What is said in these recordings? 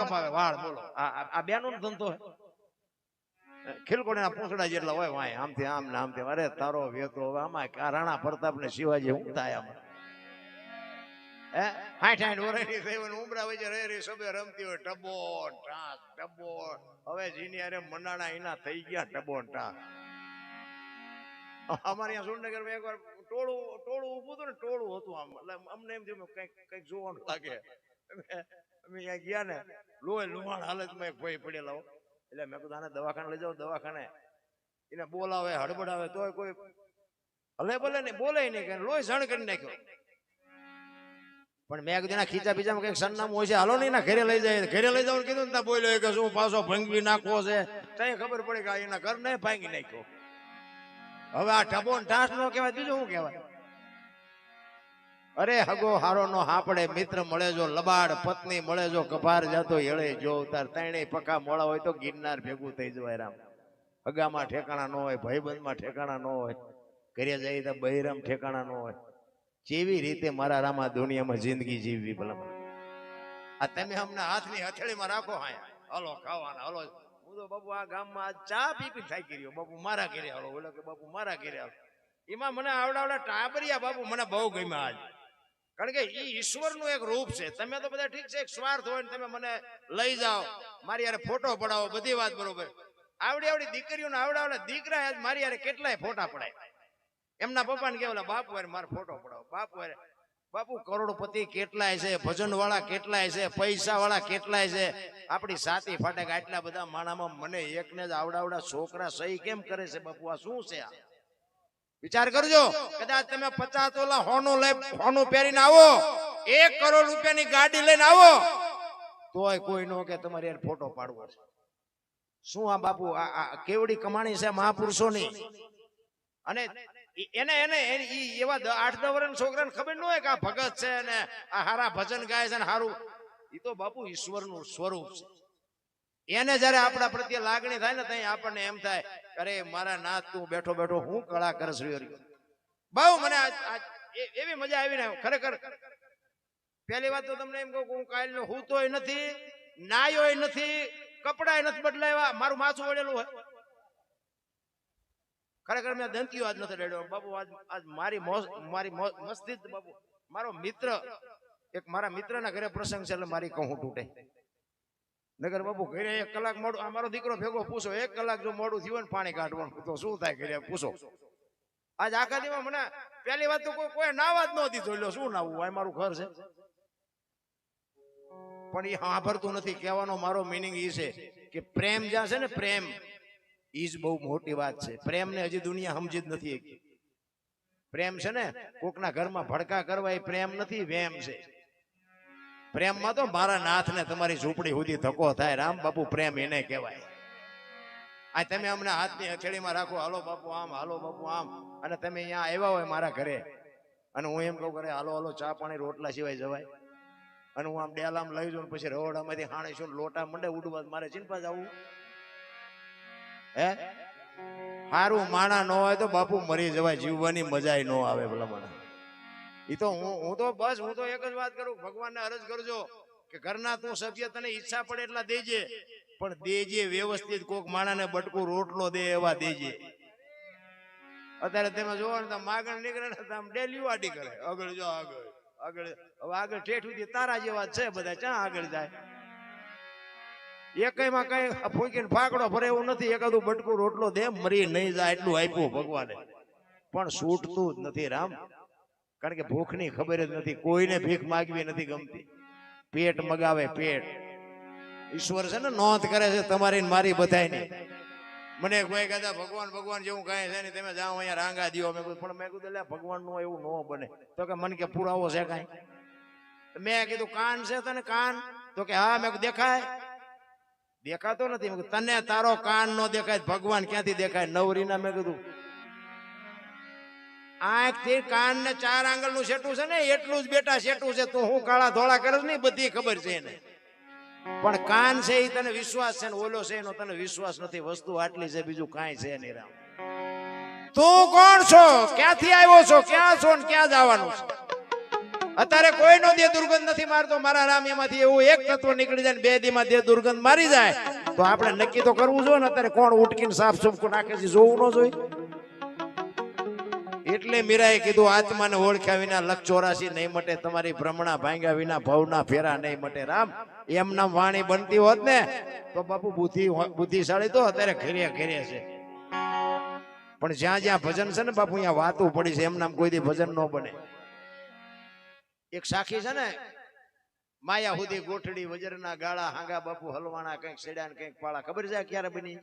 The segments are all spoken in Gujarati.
કપાવે વાળ બોલો આ બેનો નો ધંધો ખીલકોડીના પૂંછડા જેટલા હોય વાય આમથી આમ ને આમથી અરે તારો વેતો આમાં રાણા પ્રતાપ ને શિવાજી હું થાય આમાં હે 60 વર્ષની થઈ ઉમરા વચ્ચે રે સબે રમતી હોય ટબો ટાસ ટબો હવે જીની અરે મનાણા એના થઈ ગયા ટબો ટાસ અમારે અહીંયા સુરનગરમાં એકવાર ટોળું ઊભું હતું ને ટોળું હતું આમ એટલે અમને એમ થયું કઈક જોવાનું લાગે અમે અહીંયા ગયા ને લોહી લુહાણ હાલતમાં એક ભાઈ પડેલા એટલે મેં કીધું આને દવાખાને લઈ જાઓ દવાખાને એને બોલાવે હડબડાવે તોય કોઈ હલે ભલે નહીં બોલે નહીં કે લોહી સણ કરી નાખ્યો પણ મેં કીધું એના ખીચા બીજામાં કઈક સરનામું હોય છે હાલો નહીં ઘરે લઈ જાય ઘરે લઈ જાવ કીધું ને બોલ્યો કે શું પાછો ભંગવી નાખવો છે ત્યાં ખબર પડે કે એના ઘર ને ભાંગી નાખ્યો હવે આ ઢબો ઢાસ નો કહેવાય બીજું શું કહેવાય અરે હગો હારો નો હાપડે મિત્ર મળે જો લબાડ પત્ની મળે જો કભાર જાતો હેળે જો તાર ત્રણેય પકા મોડા હોય તો ગિરનાર ભેગું થઈ જવાય રામ હગામાં ઠેકાણા ન હોય ભાઈબંધમાં ઠેકાણા ન હોય ઘરે જઈએ તો બહિરામ ઠેકાણા ન હોય જેવી રીતે મારા રામા દુનિયામાં જિંદગી જીવવી ભલા આ તમે અમને હાથની હથેળીમાં રાખો હા હલો ખાવાના હલો હું તો બાપુ આ ગામમાં ચા પી થાકી રહ્યો બાપુ મારા ઘરે હાલો બોલો કે બાપુ મારા ઘરે હાલો એમાં મને આવડા ટાબરિયા બાપુ મને બહુ ગમ્યા આજ કારણ કે એ ઈશ્વરનું એક રૂપ છે તમે તો બધા ઠીક છે એક સ્વાર્થ હોય ને તમે મને લઈ જાઓ મારી યાર ફોટો પડાવો બધી વાત બરોબર આવડી દીકરીઓને આવડા દીકરા આજ મારી યાર કેટલાય ફોટા પડાય એમના પપ્પાને કેવલા બાપુ યાર મારે ફોટો પડાવો બાપુ કરોડપતિ કેટલાય છે ભજન વાળા કેટલાય છે પૈસા વાળા કેટલાય છે આપણી સાતી ફાટક આટલા બધા માણામાં મને એકને જ આવડા છોકરા સહી કેમ કરે છે બાપુ આ શું છે આ વિચાર કરજો કદાચ તમે 50 તોલા હોનું પહેરીને આવો 1 કરોડ રૂપિયાની ગાડી લઈને આવો તોય કોઈ નો કે તમારે યાર ફોટો પાડવો છે શું આ બાપુ આ કેવડી કમાણી છે મહાપુરુષોની અને એને એવા 8-10 વર્ષના છોકરાને ખબર ન હોય કે આ ભગત છે ને આ હારા ભજન ગાય છે ને હારું એ તો બાપુ ઈશ્વરનું સ્વરૂપ છે એને જયારે આપણા પ્રત્યે લાગણી થાય ને ત્યાં આપણને એમ થાય અરે મારા નાથ તું બેઠો બેઠો હું કળા કરશ બહુ મને એવી મજા આવી ને ખરેખર પહેલી વાત તો તમને એમ કહું હું કાલનો હું તોય નથી નાયોય નથી કપડાય નથી બદલાવ્યા મારું માથું વળેલું હોય ખરેખર મેં દંતીઓ આજ નથી રેડ્યો બાપુ આજ મારી મસ્જિદ બાપુ મારો મિત્ર એક મારા મિત્રના ઘરે પ્રસંગ છે એટલે મારી કહું તૂટે નગર બાપુ ઘરે 1 કલાક મોડું અમારો દીકરો ભેગો પૂછો 1 કલાક જો મોડું થયું ને પાણી કાઢવાનું તો શું થાય ઘરે પૂછો આજ આખા દીમાં મને પહેલી વાત તો કોઈ નાવા જ ન દીધો એટલે શું નાવું આ મારું ઘર છે પણ એ સાંભળતું નથી કહેવાનો મારો મિનિંગ એ છે કે પ્રેમ જ્યાં છે ને પ્રેમ ઈ જ બહુ મોટી વાત છે પ્રેમને હજી દુનિયા સમજી જ નથી પ્રેમ છે ને કોકના ઘરમાં ભડકા કરવા એ પ્રેમ નથી વેમ છે પ્રેમમાં તો મારા નાથને તમારી ઝૂંપડી સુધી ધક્કો થાય રામ બાપુ પ્રેમ એને કહેવાય આ તમે અમને હાથની હથેળીમાં રાખો હાલો બાપુ આમ હાલો બાપુ આમ અને તમે અહીંયા આવ્યા હોય મારા ઘરે અને હું એમ કહું કરે હાલો ચા પાણી રોટલા સિવાય જવાય અને હું આમ ડેલામ લઈ જાઉં પછી રવડામાંથી હાણીશું લોટા મંડે ઉડવા મારે ચિંતા જવું હે સારું માણા ન હોય તો બાપુ મરી જવાય જીવવાની મજા ન આવે ભલા મને એ તો હું તો એક જ વાત કરું ભગવાનને અરજ કરજો કે ઘરના તું સભ્ય તને ઈચ્છા પડે એટલા દેજે પણ દેજે વ્યવસ્થિત કોક માણાને બટકું રોટલો દે એવા દેજે અત્યારે તમે જોવો ને માગણ નીકળે ને આમ ડેલી વાડી કરે આગળ જો આગળ હવે આગળ ઠેઠ સુધી તારા જેવા છે બધા ક્યાં આગળ જાય એકમાં કઈ ફૂંકીને ફાકડો ભરે એવું નથી એકાદું બટકું રોટલો દે મરી નહીં જાય એટલું આપ્યું ભગવાને પણ છૂટતું જ નથી રામ કારણ કે ભૂખની ખબર જ નથી કોઈને ભીખ માગવી નથી ગમતી પેટ મગાવે પેટ ઈશ્વર છે ને નોંધ કરે છે તમારી મારી બધાયની મને કોઈ કહેતા ભગવાન જેવું કાંઈ છે ને તમે જાઓ અહીંયા રાંગા દો પણ મેં કીધું ભગવાન નું એવું ન બને તો કે મને કે પુરાવો છે કાંઈ મેં કીધું કાન છે તને કાન તો કે હા મેં દેખાય દેખાતો નથી તને તારો કાન નો દેખાય ભગવાન ક્યાંથી દેખાય નવરીના મેં કીધું આંખ થી કાન ને 4 આંગળનું સેટું છે ને એટલું જ બેટા સેટું છે તું હું કાળા ધોળા કરે ને બધી ખબર છે એને પણ કાન છે એ તને વિશ્વાસ છે ને ઓલો છે એનો તને વિશ્વાસ નથી વસ્તુ આટલી છે બીજું કાંઈ છે નહીં રામ તું કોણ છો ક્યાંથી આવ્યો છો ક્યાં છો ને ક્યાં જવાનું છે અત્યારે કોઈનો દેહ દુર્ગંધ નથી મારતો મારા રામ. એમાંથી એવું એક તત્વ નીકળી જાય ને 2 દીમાં દેહ દુર્ગંધ મારી જાય તો આપણે નક્કી તો કરવું જોઈએ ને અત્યારે કોણ ઉટકીને સાફ સુફકું નાખે છે જોવું ન જોઈએ. એટલે મીરાએ કીધું આત્માને ઓળખ્યા વિના લખ 84 નહીં મટે, તમારી ભ્રમણા ભાંગ્યા વિના ભવના ફેરા નહીં મટે. રામ એમ નામ વાણી બનતી હોત ને તો બાપુ બુદ્ધિશાળી તો અત્યારે ઘેરે ઘેરે છે. પણ જ્યાં જ્યાં ભજન છે ને બાપુ અહીંયા વાતું પડી છે. એમ નામ કોઈ દી ભજન ન બને. એક સાખી છે ને માયા હુદી ગોઠડી વજરના ગાળા હાંગા બાપુ હલવાણા કંઈક સેડ્યા ને કંઈક પાળા. ખબર છે ક્યારે બની?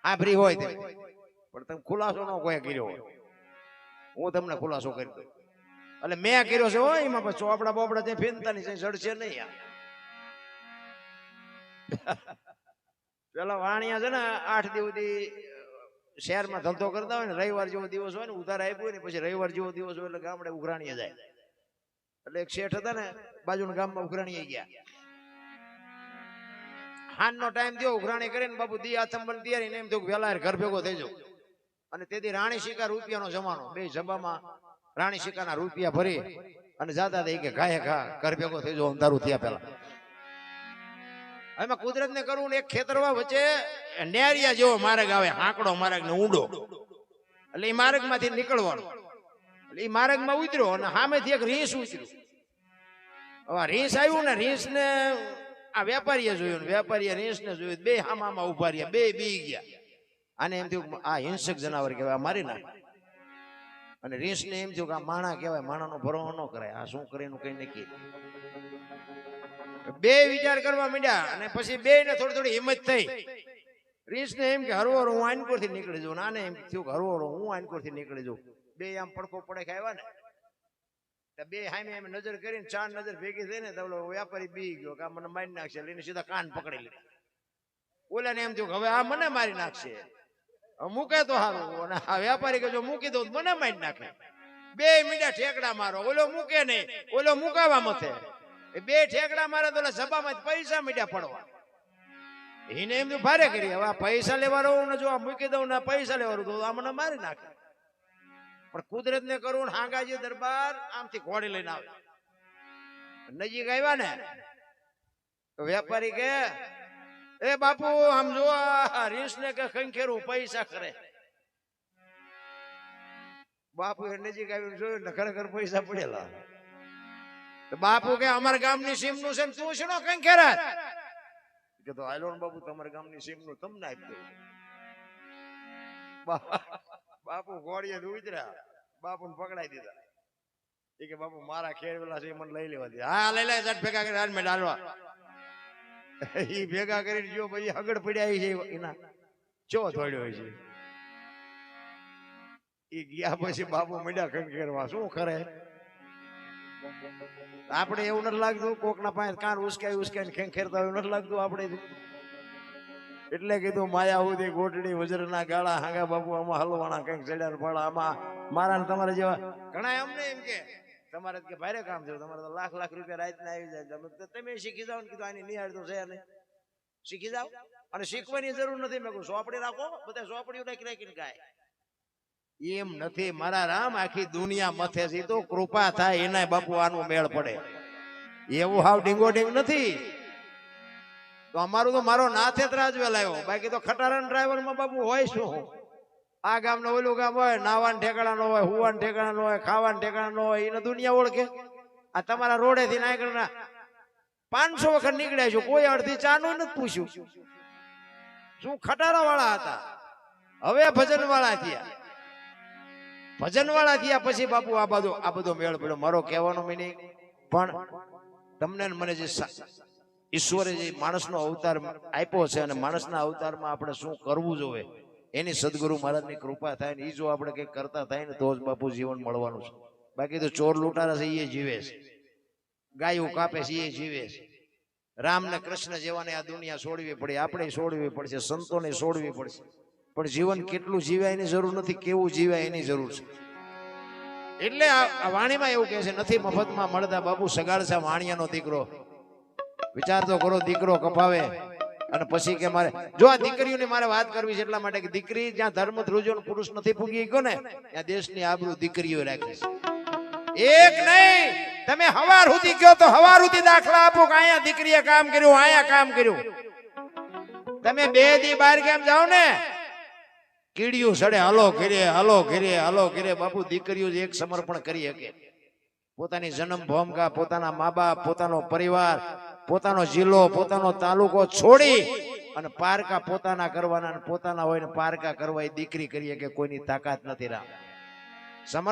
આભરી હોય તે પણ તમે ખુલાસો ન કોઈ કર્યો હોય. હું તમને ખુલાસો કરી દઉં. એટલે મેં કર્યો છે હોય એમાં પછી ચોપડા બોપડા ત્યાં ફેનતા નહીં સડશે નહીં. પેલા વાણિયા છે ને 8 દિવસથી શહેરમાં ધંધો કરતા હોય ને રવિવાર જેવો દિવસ હોય ને ઉધાર આપ્યું ને પછી રવિવાર જેવો દિવસ હોય એટલે ગામડે ઉઘરાણીએ જાય. એટલે એક શેઠ હતા ને બાજુના ગામમાં ઉઘરાણીએ ગયા. હાનનો ટાઈમ થયો ઉઘરાણી કરીને બાપુ દી આથંબન તૈયારી ને એમ થયું વેલા ઘર ભેગો થઈ જાવ. અને તેથી રાણી શિકાર રૂપિયાનો જમાનો. 2 જબામાં રાણી શિકારના રૂપિયા ભરી અને જાતા હતા કે ઘાએ ઘા ઘર ભેગો થઈ જાવ અંધારું થયા પેલા. એમાં કુદરત ને કરવું ને એક ખેતરવા વચ્ચે નેરિયા જેવો માર્ગ આવે, આંકડો માર્ગ ને ઊંડો. એટલે એ માર્ગ માંથી નીકળવાનું. એટલે એ માર્ગ માં ઉતર્યો અને સામેથી એક રીંછ ઉતર્યું. હવે રીંછ આવ્યું ને રીંછ ને આ વેપારીએ જોયું ને વેપારીએ રીંછ ને જોયું. 2 હામામાં ઉભા રહ્યા, 2 બી ગયા. આને એમ થયું આ હિંસક જનાવર કહેવાય, મારી નાખ. અને રીંછ ને એમ થયું કે આ માણા કહેવાય, માણાનો ભરોસો ન કરાય, આ શું કરે એનું કઈ નક્કી. 2 વિચાર કરવા માંડ્યા અને પછી 2 ને થોડી થોડી હિંમત થઈ. રીંછ ને એમ કે હરવર હું આનકોર થી નીકળી જાઉં. આને એમ થયું કે હરવર હું આનકોર થી નીકળી જાઉં. 2 આમ પડખો પડે ખાવ્યા ને 2 હામે એમ નજર કરીને 4 નજર ભેગી થઈને તો વેપારી બી ગયો કે આ મને મારી નાખશે. લઈને સીધા કાન પકડી લીધા. ઓલા ને એમ થયું કે હવે આ મને મારી નાખશે, મૂકે તો સારું. અને આ વેપારી કે જો મૂકી દઉં મને મારી નાખે. 2 મીંડા ઠેકડા મારો, ઓલો મૂકે નહીં, ઓલો મુકાવા મથે. 2 ઠેકડા મારે તો સભામાં પૈસા મીંડા પડવા. એને એમ ભારે કરી હવે પૈસા લેવાનું ને જો આ મૂકી દઉં ને પૈસા લેવાનું તો આ મને મારી નાખે. પણ કુદરત ને કરવું હાંગાજી દરબાર આમથી ઘોડી લઈને આવે. નજીક આવ્યા ને તો વેપારી કે એ બાપુ આમ જો રીંછ ને કે ખંખેરું પૈસા કરે. બાપુ એ નજીક આવીને જોયું ને ખરેખર પૈસા પડેલા. બાપુ કે અમારા ગામની સીમ નું છે ને તું શું ખંખેરા? કે તો હાલો ને બાપુ તમારા ગામની સીમ નું તમને આપી દઉં. બાપુ ઘોડીએ ઉતર્યા, બાપુ ને પકડાઈ દીધા. એ કે બાપુ મારા ખેડવેલા છે મને લઈ લેવા દે. હા લઈ લે ભેગા કરી હાલ મેં ડાલવા. એ ભેગા કરીને જો પછી આગળ પડ્યા છે એના ચો થોડ્યો છે. એ ગયા પછી બાપુ મીડા ખંખેરવા. શું કરે આપણે એવું નથી લાગતું કોકના પાસે કાન ઉસકાઈ ઉસકાઈને ખંખેરતા એવું નથી લાગતું આપણે. એટલે કીધું માયા હુદી ગોટડી વજરના ગાળા હાંગા બાપુ આમાં હલવાણા કંઈક ચડ્યા ફાળા. આમાં મારા ને તમારે જેવા ઘણા અમને એમ કે તમારે કે ભારે કામ થયું, તમારે તો લાખ લાખ રૂપિયા રાતના આવી જાય, તમે શીખી જાઓ ને. કીધું આની નિહાળ તો છે નહીં, શીખી જાઓ. અને શીખવાની જરૂર નથી. મેં કહું સોપડી રાખો, બધા સોપડીઓ રાખી રાખીને ગાય. એમ નથી મારા રામ, આખી દુનિયા મથે છે તો કૃપા થાય એના બાપુ આનું મેળ પડે. એવું હાવ ડીંગો ડીંગ નથી. તો અમારું તો મારો નાથે જ રાજવે લાવ્યો, બાકી તો ખટારા ડ્રાઈવર માં બાપુ હોય શું. આ ગામ નો ઓલું ગામ હોય, નાવાન ઠેકાણા નો હોય, હુવાન ઠેકાણા નો હોય, ખાવાન ઠેકાણા નો હોય, એને દુનિયા ઓળખે. આ તમારા રોડે થી નાગરના 500 વખત નીકળ્યા છું, કોઈ અડધી ચા નું નથી પૂછ્યું. શું ખટારા વાળા હતા, હવે ભજન વાળા થયા. ભજન વાળા થયા પછી બાપુ આ બધો મેળ પડ્યો. મારો કહેવાનો મિનિંગ પણ તમને મને જે ઈશ્વરે જે માણસનો અવતાર આપ્યો છે અને માણસના અવતારમાં આપણે શું કરવું જોઈએ એની સદગુરુ મહારાજની કૃપા થાય ને એ જો આપણે કંઈક કરતા થાય ને તો જ બાપુ જીવન મળવાનું છે. બાકી તો ચોર લૂંટારા છે એ જીવે છે, ગાયું કાપે છે એ જીવે છે. રામ ને કૃષ્ણ જેવાને આ દુનિયા છોડવી પડે, આપણે છોડવી પડશે, સંતોને છોડવી પડશે. પણ જીવન કેટલું જીવાય એની જરૂર નથી, કેવું જીવાય એની જરૂર છે. એટલે આ વાણીમાં એવું કહે છે નથી મફતમાં મળતા બાપુ સગાડસા વાણિયાનો દીકરો. વિચાર તો કરો, દીકરો કપાવે અને પછી કે મારે જો આ દીકરીઓની મારે વાત કરવી છે એટલા માટે કે દીકરી જ્યાં ધર્મ ધ્રુજો પુરુષ નથી પૂગી ગયો ને ત્યાં દેશની આબરૂ દીકરીઓ રાખે છે. એક નહીં, તમે હવાર સુધી ગયો તો હવાર સુધી દાખલા આપો કે અહીંયા દીકરીએ કામ કર્યું, અહીંયા કામ કર્યું. તમે 2 દી બહાર કેમ જાઓ ને, કીડિયું સડે, હલો ઘરે, હલો ઘરે, હલો ઘરે. બાપુ દીકરીઓ જ એક સમર્પણ કરી શકે. પોતાની જન્મ ભૂમિકા, પોતાના મા બાપ, પોતાનો પરિવાર, પોતાનો જિલ્લો, પોતાનો તાલુકો છોડી અને પારકા પોતાના કરવાના, પોતાના હોય ને પારકા કરવા એ દીકરી કરીએ કે કોઈની તાકાત નથી. રામ સમર્પણ